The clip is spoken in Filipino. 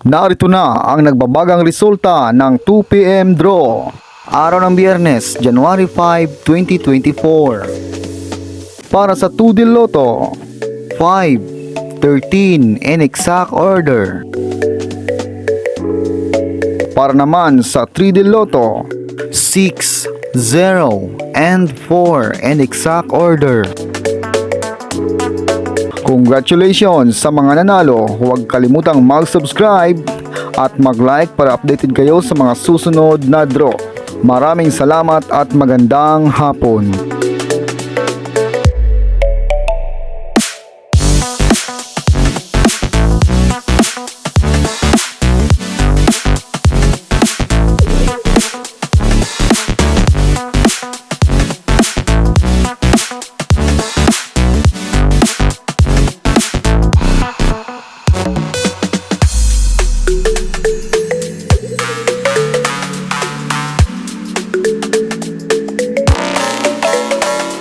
Narito na ang nagbabagang resulta ng 2 PM draw. Araw ng Biyernes, January 5, 2024. Para sa 2D Lotto, 5, 13 in exact order. Para naman sa 3D Lotto, 6, 0, and 4 in exact order. Congratulations sa mga nanalo. Huwag kalimutang mag-subscribe at mag-like para updated kayo sa mga susunod na draw. Maraming salamat at magandang hapon.